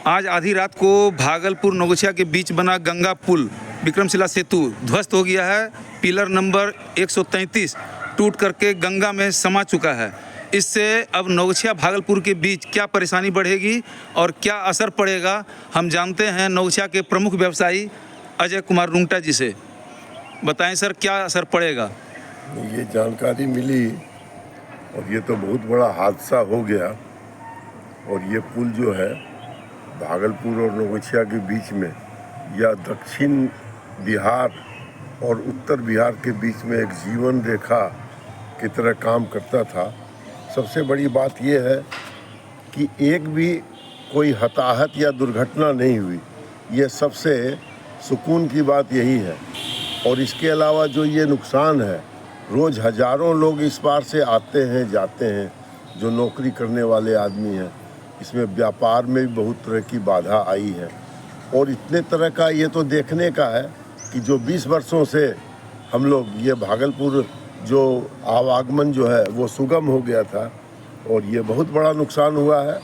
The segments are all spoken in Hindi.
आज आधी रात को भागलपुर नौगछिया के बीच बना गंगा पुल विक्रमशिला सेतु ध्वस्त हो गया है। पिलर नंबर 133 टूट करके गंगा में समा चुका है। इससे अब नौगछिया भागलपुर के बीच क्या परेशानी बढ़ेगी और क्या असर पड़ेगा, हम जानते हैं नौगछिया के प्रमुख व्यवसायी अजय कुमार रुंगटा जी से। बताएं सर, क्या असर पड़ेगा? ये जानकारी मिली और ये तो बहुत बड़ा हादसा हो गया। और ये पुल जो है भागलपुर और नौगछिया के बीच में या दक्षिण बिहार और उत्तर बिहार के बीच में एक जीवन रेखा की तरह काम करता था। सबसे बड़ी बात यह है कि एक भी कोई हताहत या दुर्घटना नहीं हुई। यह सबसे सुकून की बात यही है। और इसके अलावा जो ये नुकसान है, रोज़ हज़ारों लोग इस पार से आते हैं जाते हैं, जो नौकरी करने वाले आदमी हैं। इसमें व्यापार में भी बहुत तरह की बाधा आई है। और इतने तरह का ये तो देखने का है कि जो 20 वर्षों से हम लोग ये भागलपुर जो आवागमन जो है वो सुगम हो गया था, और ये बहुत बड़ा नुकसान हुआ है।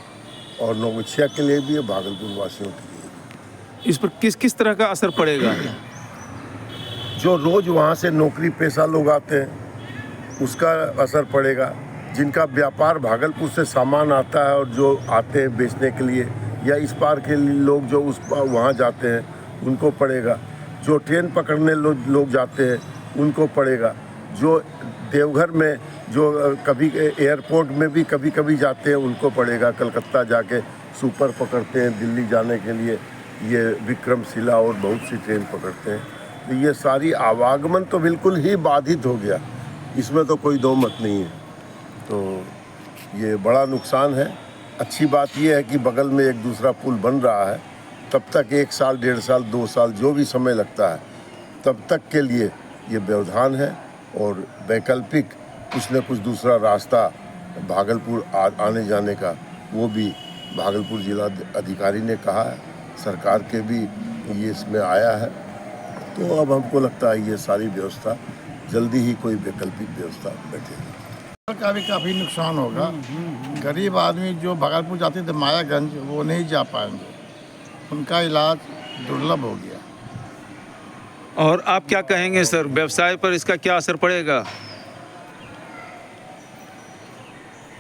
और नौगछिया के लिए भी, भागलपुर वासियों के लिए। इस पर किस किस तरह का असर पड़ेगा? जो रोज़ वहाँ से नौकरी पेशा लोग आते हैं उसका असर पड़ेगा। जिनका व्यापार भागलपुर से सामान आता है और जो आते हैं बेचने के लिए, या इस पार के लोग जो उस वहाँ जाते हैं उनको पड़ेगा। जो ट्रेन पकड़ने लोग जाते हैं उनको पड़ेगा। जो देवघर में जो कभी एयरपोर्ट में भी कभी कभी जाते हैं उनको पड़ेगा। कलकत्ता जाके सुपर पकड़ते हैं दिल्ली जाने के लिए, ये विक्रमशिला और बहुत सी ट्रेन पकड़ते हैं। तो ये सारी आवागमन तो बिल्कुल ही बाधित हो गया, इसमें तो कोई दो मत नहीं है। तो ये बड़ा नुकसान है। अच्छी बात यह है कि बगल में एक दूसरा पुल बन रहा है। तब तक 1 साल, 1.5 साल, 2 साल जो भी समय लगता है, तब तक के लिए ये व्यवधान है। और वैकल्पिक कुछ न कुछ दूसरा रास्ता भागलपुर आने जाने का, वो भी भागलपुर जिला अधिकारी ने कहा है। सरकार के भी ये इसमें आया है। तो अब हमको लगता है ये सारी व्यवस्था जल्दी ही कोई वैकल्पिक व्यवस्था बैठेगी। का भी काफ़ी नुकसान होगा। गरीब आदमी जो भागलपुर जाते थे मायागंज, वो नहीं जा पाएंगे, उनका इलाज दुर्लभ हो गया। और आप क्या कहेंगे सर, व्यवसाय पर इसका क्या असर पड़ेगा?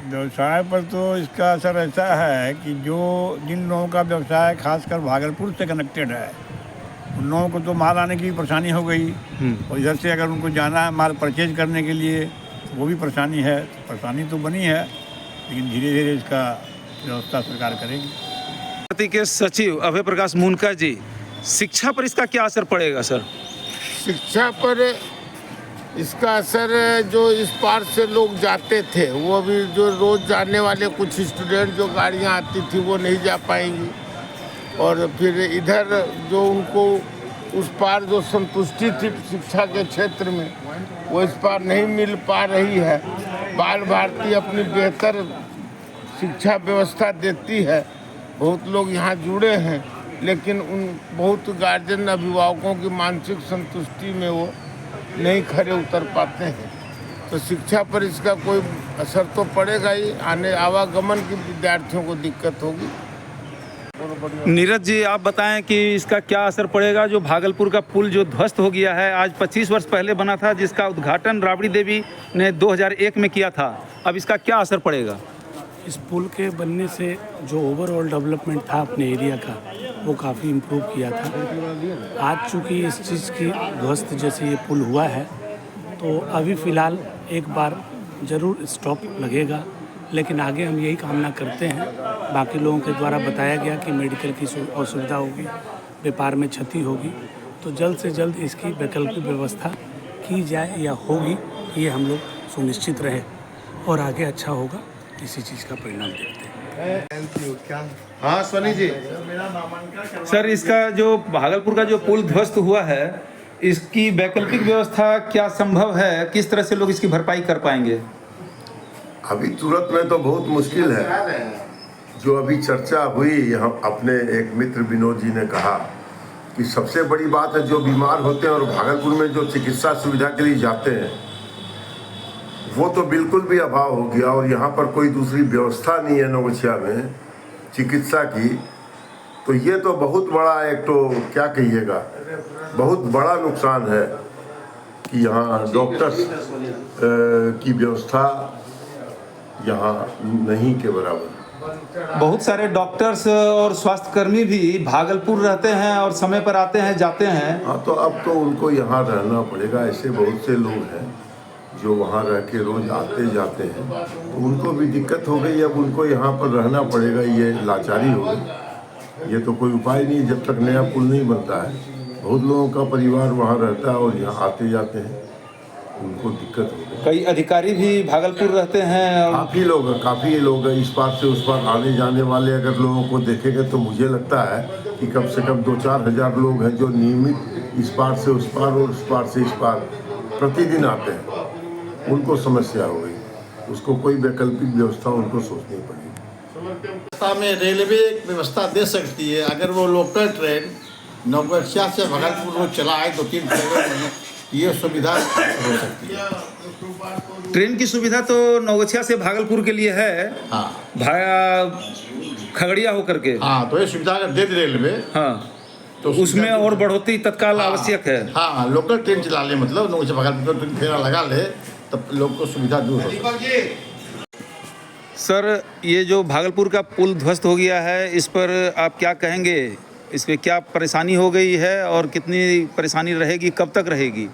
व्यवसाय पर तो इसका असर ऐसा है कि जिन लोगों का व्यवसाय खासकर भागलपुर से कनेक्टेड है, उन लोगों को तो माल आने की परेशानी हो गई। और इधर से अगर उनको जाना है माल परचेज करने के लिए, वो भी परेशानी है। परेशानी तो बनी है, लेकिन धीरे धीरे इसका व्यवस्था सरकार करेगी। पार्टी के सचिव अभय प्रकाश मुनका जी, शिक्षा पर इसका क्या असर पड़ेगा सर? शिक्षा पर इसका असर, जो इस पार से लोग जाते थे, वो अभी जो रोज़ जाने वाले कुछ स्टूडेंट जो गाड़ियाँ आती थी वो नहीं जा पाएंगी। और फिर इधर जो उनको उस पार जो संतुष्टि थी शिक्षा के क्षेत्र में, वो इस पार नहीं मिल पा रही है। बाल भारती अपनी बेहतर शिक्षा व्यवस्था देती है, बहुत लोग यहाँ जुड़े हैं, लेकिन उन बहुत गार्जियन अभिभावकों की मानसिक संतुष्टि में वो नहीं खरे उतर पाते हैं। तो शिक्षा पर इसका कोई असर तो पड़ेगा ही। आवागमन की विद्यार्थियों को दिक्कत होगी। नीरज जी, आप बताएं कि इसका क्या असर पड़ेगा? जो भागलपुर का पुल जो ध्वस्त हो गया है, आज 25 वर्ष पहले बना था, जिसका उद्घाटन राबड़ी देवी ने 2001 में किया था, अब इसका क्या असर पड़ेगा? इस पुल के बनने से जो ओवरऑल डेवलपमेंट था अपने एरिया का, वो काफ़ी इम्प्रूव किया था। आज चूँकि इस चीज़ की ध्वस्त जैसे ये पुल हुआ है, तो अभी फ़िलहाल एक बार ज़रूर स्टॉप लगेगा, लेकिन आगे हम यही कामना करते हैं। बाकी लोगों के द्वारा बताया गया कि मेडिकल की असुविधा होगी, व्यापार में क्षति होगी, तो जल्द से जल्द इसकी वैकल्पिक व्यवस्था की जाए या होगी, ये हम लोग सुनिश्चित रहे और आगे अच्छा होगा, इसी चीज़ का परिणाम देखते हैं। हाँ सनी जी, सर, इसका जो भागलपुर का जो पुल ध्वस्त हुआ है, इसकी वैकल्पिक व्यवस्था क्या संभव है? किस तरह से लोग इसकी भरपाई कर पाएंगे? अभी तुरंत में तो बहुत मुश्किल है। जो अभी चर्चा हुई, हम अपने एक मित्र विनोद जी ने कहा कि सबसे बड़ी बात है, जो बीमार होते हैं और भागलपुर में जो चिकित्सा सुविधा के लिए जाते हैं, वो तो बिल्कुल भी अभाव हो गया। और यहाँ पर कोई दूसरी व्यवस्था नहीं है नौगछिया में चिकित्सा की। तो ये तो बहुत बड़ा एक तो क्या कहिएगा, बहुत बड़ा नुकसान है कि यहाँ डॉक्टर्स की व्यवस्था यहाँ नहीं के बराबर। बहुत सारे डॉक्टर्स और स्वास्थ्यकर्मी भी भागलपुर रहते हैं और समय पर आते हैं जाते हैं। हाँ, तो अब तो उनको यहाँ रहना पड़ेगा। ऐसे बहुत से लोग हैं जो वहाँ रह के रोज आते जाते हैं, तो उनको भी दिक्कत हो गई। अब उनको यहाँ पर रहना पड़ेगा, ये लाचारी हो गई। ये तो कोई उपाय नहीं जब तक नया पुल नहीं बनता है। बहुत लोगों का परिवार वहाँ रहता है और यहाँ आते जाते हैं, उनको दिक्कत हो गई। कई अधिकारी भी भागलपुर रहते हैं और काफ़ी लोग इस पार से उस पार आने जाने वाले अगर लोगों को देखेंगे तो मुझे लगता है कि कम से कम 2-4 हज़ार लोग हैं जो नियमित इस पार से उस पार और उस पार से इस पार प्रतिदिन आते हैं। उनको समस्या हो गई, उसको कोई वैकल्पिक व्यवस्था उनको सोचनी पड़ेगी। व्यवस्था में रेलवे एक व्यवस्था दे सकती है। अगर वो लोकल ट्रेन नवगछिया से भागलपुर रोज चलाए 2-3 ट्रेनों में, ये सुविधा हो सकती है। ट्रेन की सुविधा तो नवगछिया से भागलपुर के लिए है, हाँ भाया खगड़िया होकर के। हाँ, तो ये सुविधा अगर दे दे रेलवे हाँ, तो उसमें और बढ़ोतरी तत्काल आवश्यक है। हाँ, लोकल ट्रेन चला ले, मतलब नवगछिया भागलपुर ट्रेन फेरा लगा ले, तब लोग को सुविधा दूर हो। सर, ये जो भागलपुर का पुल ध्वस्त हो गया है, इस पर आप क्या कहेंगे? इस पर क्या परेशानी हो गई है और कितनी परेशानी रहेगी, कब तक रहेगी?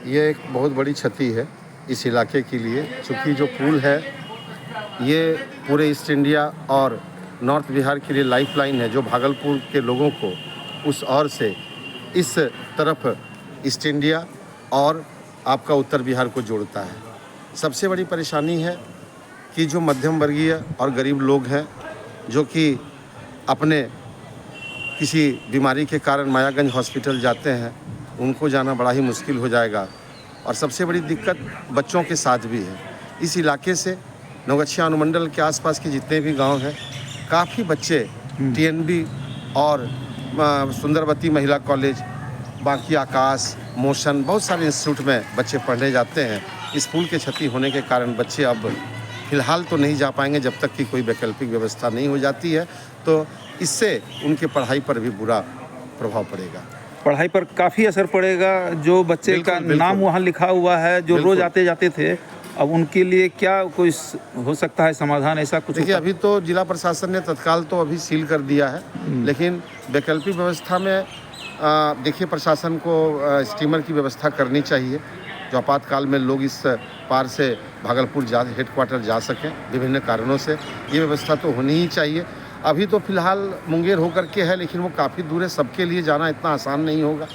ये एक बहुत बड़ी क्षति है इस इलाके के लिए, क्योंकि जो पुल है ये पूरे ईस्ट इंडिया और नॉर्थ बिहार के लिए लाइफलाइन है, जो भागलपुर के लोगों को उस ओर से इस तरफ ईस्ट इंडिया और आपका उत्तर बिहार को जोड़ता है। सबसे बड़ी परेशानी है कि जो मध्यम वर्गीय और गरीब लोग हैं, जो कि अपने किसी बीमारी के कारण मायागंज हॉस्पिटल जाते हैं, उनको जाना बड़ा ही मुश्किल हो जाएगा। और सबसे बड़ी दिक्कत बच्चों के साथ भी है। इस इलाके से नवगछिया अनुमंडल के आसपास के जितने भी गांव हैं, काफ़ी बच्चे टीएनबी और सुंदरवती महिला कॉलेज, बाकी आकाश, मोशन, बहुत सारे इंस्टीट्यूट में बच्चे पढ़ने जाते हैं। इस पुल के क्षति होने के कारण बच्चे अब फ़िलहाल तो नहीं जा पाएंगे जब तक कि कोई वैकल्पिक व्यवस्था नहीं हो जाती है, तो इससे उनके पढ़ाई पर भी बुरा प्रभाव पड़ेगा। पढ़ाई पर काफ़ी असर पड़ेगा। जो बच्चे का नाम वहाँ लिखा हुआ है, जो रोज आते जाते थे, अब उनके लिए क्या कोई हो सकता है समाधान? ऐसा कुछ देखिए, अभी तो जिला प्रशासन ने तत्काल तो अभी सील कर दिया है, लेकिन वैकल्पिक व्यवस्था में देखिए प्रशासन को स्टीमर की व्यवस्था करनी चाहिए, जो आपातकाल में लोग इस पार से भागलपुर हेडक्वार्टर जा सकें। विभिन्न कारणों से ये व्यवस्था तो होनी ही चाहिए। अभी तो फिलहाल मुंगेर होकर के है, लेकिन वो काफ़ी दूर है, सबके लिए जाना इतना आसान नहीं होगा।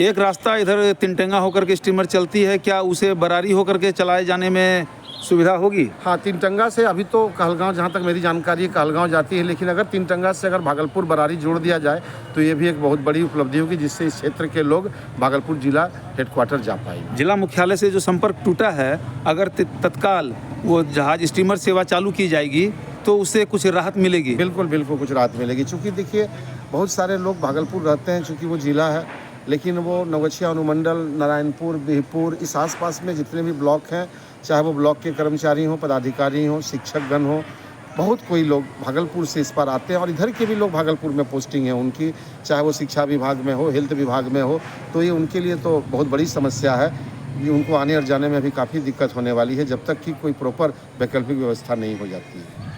एक रास्ता इधर तिनटेंगा होकर के स्टीमर चलती है, क्या उसे बरारी होकर के चलाए जाने में सुविधा होगी? हाँ, तीनटंगा से अभी तो कहलगांव, जहाँ तक मेरी जानकारी है, कहलगांव जाती है, लेकिन अगर तीनटंगा से अगर भागलपुर बरारी जोड़ दिया जाए तो ये भी एक बहुत बड़ी उपलब्धि होगी, जिससे इस क्षेत्र के लोग भागलपुर जिला हेडक्वार्टर जा पाएंगे। जिला मुख्यालय से जो संपर्क टूटा है, अगर तत्काल वो जहाज स्टीमर सेवा चालू की जाएगी तो उससे कुछ राहत मिलेगी? बिल्कुल बिल्कुल कुछ राहत मिलेगी, क्योंकि देखिए बहुत सारे लोग भागलपुर रहते हैं, चूँकि वो जिला है, लेकिन वो नवगछिया अनुमंडल, नारायणपुर, बिहपुर, इस आसपास में जितने भी ब्लॉक हैं, चाहे वो ब्लॉक के कर्मचारी हों, पदाधिकारी हों, शिक्षकगण हों, बहुत कोई लोग भागलपुर से इस पर आते हैं। और इधर के भी लोग भागलपुर में पोस्टिंग है उनकी, चाहे वो शिक्षा विभाग में हो, हेल्थ विभाग में हो, तो ये उनके लिए तो बहुत बड़ी समस्या है। ये उनको आने और जाने में भी काफ़ी दिक्कत होने वाली है, जब तक कि कोई प्रॉपर वैकल्पिक व्यवस्था नहीं हो जाती है।